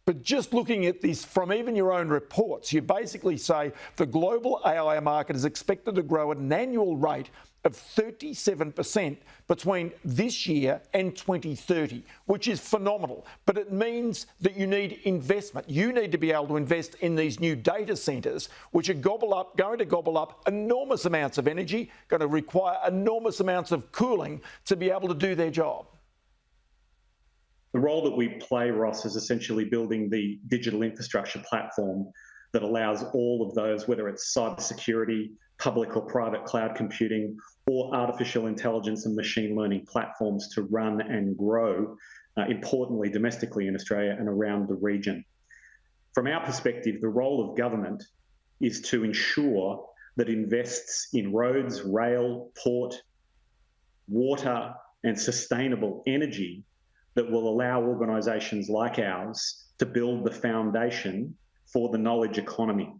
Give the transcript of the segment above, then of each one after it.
But just looking at this from even your own reports, you basically say the global AI market is expected to grow at an annual rate of 37% between this year and 2030, which is phenomenal. But it means that you need investment. You need to be able to invest in these new data centres, which are going to gobble up enormous amounts of energy, going to require enormous amounts of cooling to be able to do their job. The role that we play, Ross, is essentially building the digital infrastructure platform that allows all of those, whether it's cybersecurity, public or private cloud computing, or artificial intelligence and machine learning platforms to run and grow, importantly, domestically in Australia and around the region. From our perspective, the role of government is to ensure that invests in roads, rail, port, water, and sustainable energy that will allow organisations like ours to build the foundation for the knowledge economy.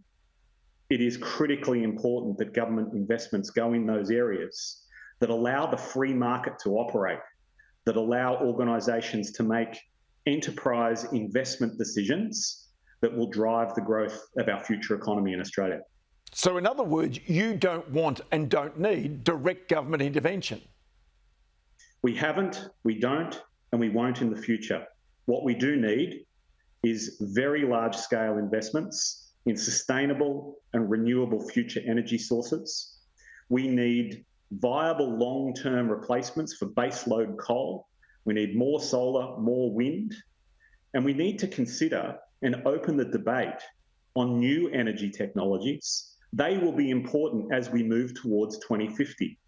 It is critically important that government investments go in those areas that allow the free market to operate, that allow organisations to make enterprise investment decisions that will drive the growth of our future economy in Australia. So in other words, you don't want and don't need direct government intervention. We haven't, we don't, and we won't in the future. What we do need is very large-scale investments in sustainable and renewable future energy sources. We need viable long-term replacements for baseload coal. We need more solar, more wind, and we need to consider and open the debate on new energy technologies. They will be important as we move towards 2050.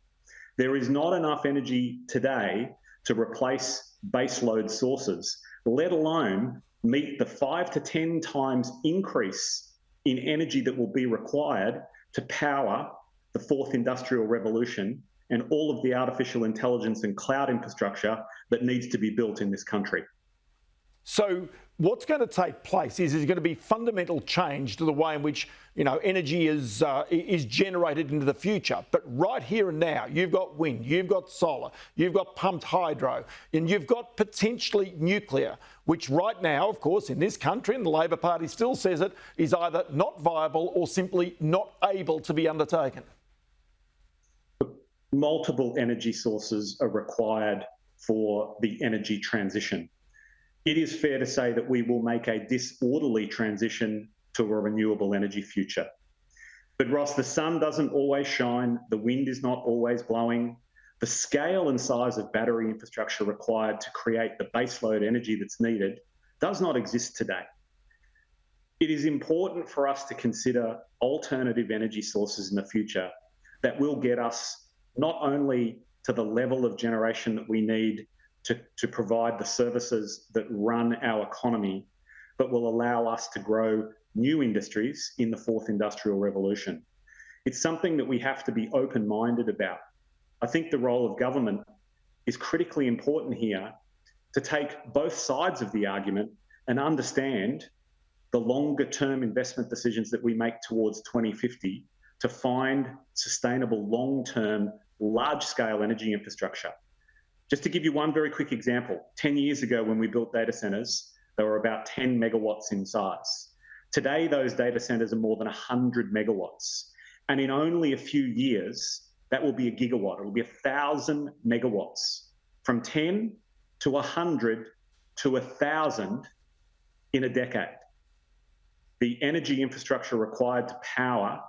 There is not enough energy today to replace baseload sources, let alone meet the 5 to 10 times increase in energy that will be required to power the fourth industrial revolution and all of the artificial intelligence and cloud infrastructure that needs to be built in this country. So what's going to take place is going to be fundamental change to the way in which energy is generated into the future. But right here and now, you've got wind, you've got solar, you've got pumped hydro, and you've got potentially nuclear, which right now, of course, in this country, and the Labor Party still says it, is either not viable or simply not able to be undertaken. Multiple energy sources are required for the energy transition. It is fair to say that we will make a disorderly transition to a renewable energy future. But Ross, the sun doesn't always shine, the wind is not always blowing. The scale and size of battery infrastructure required to create the baseload energy that's needed does not exist today. It is important for us to consider alternative energy sources in the future that will get us not only to the level of generation that we need to provide the services that run our economy, but will allow us to grow new industries in the fourth industrial revolution. It's something that we have to be open-minded about. I think the role of government is critically important here to take both sides of the argument and understand the longer-term investment decisions that we make towards 2050 to find sustainable long-term, large-scale energy infrastructure. Just to give you one very quick example, 10 years ago when we built data centres, they were about 10 megawatts in size. Today, those data centres are more than 100 megawatts. And in only a few years, that will be a gigawatt. It will be 1,000 megawatts, from 10 to 100 to 1,000 in a decade. The energy infrastructure required to power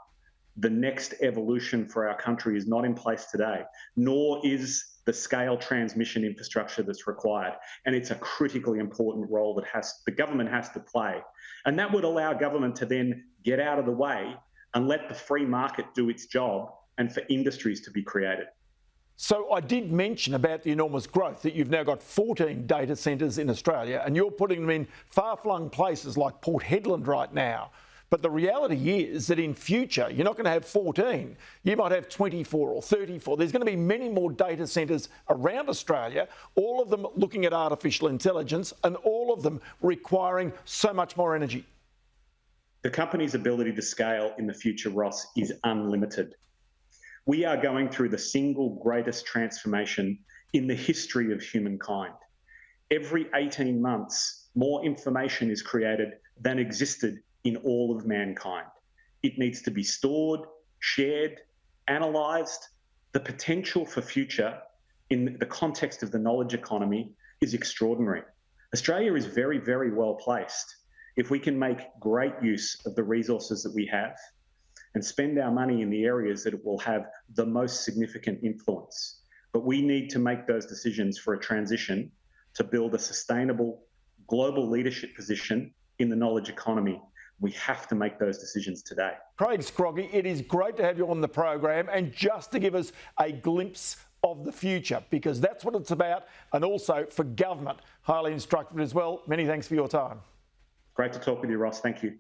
the next evolution for our country is not in place today, nor is the scale transmission infrastructure that's required. And it's a critically important role that the government has to play. And that would allow government to then get out of the way and let the free market do its job and for industries to be created. So I did mention about the enormous growth, that you've now got 14 data centres in Australia and you're putting them in far-flung places like Port Hedland right now. But the reality is that in future, you're not going to have 14. You might have 24 or 34. There's going to be many more data centres around Australia, all of them looking at artificial intelligence and all of them requiring so much more energy. The company's ability to scale in the future, Ross, is unlimited. We are going through the single greatest transformation in the history of humankind. Every 18 months, more information is created than existed in all of mankind. It needs to be stored, shared, analysed. The potential for future in the context of the knowledge economy is extraordinary. Australia is very, very well placed if we can make great use of the resources that we have and spend our money in the areas that it will have the most significant influence. But we need to make those decisions for a transition to build a sustainable global leadership position in the knowledge economy. We have to make those decisions today. Craig Scroggie, it is great to have you on the program and just to give us a glimpse of the future, because that's what it's about, and also for government, highly instructive as well. Many thanks for your time. Great to talk with you, Ross. Thank you.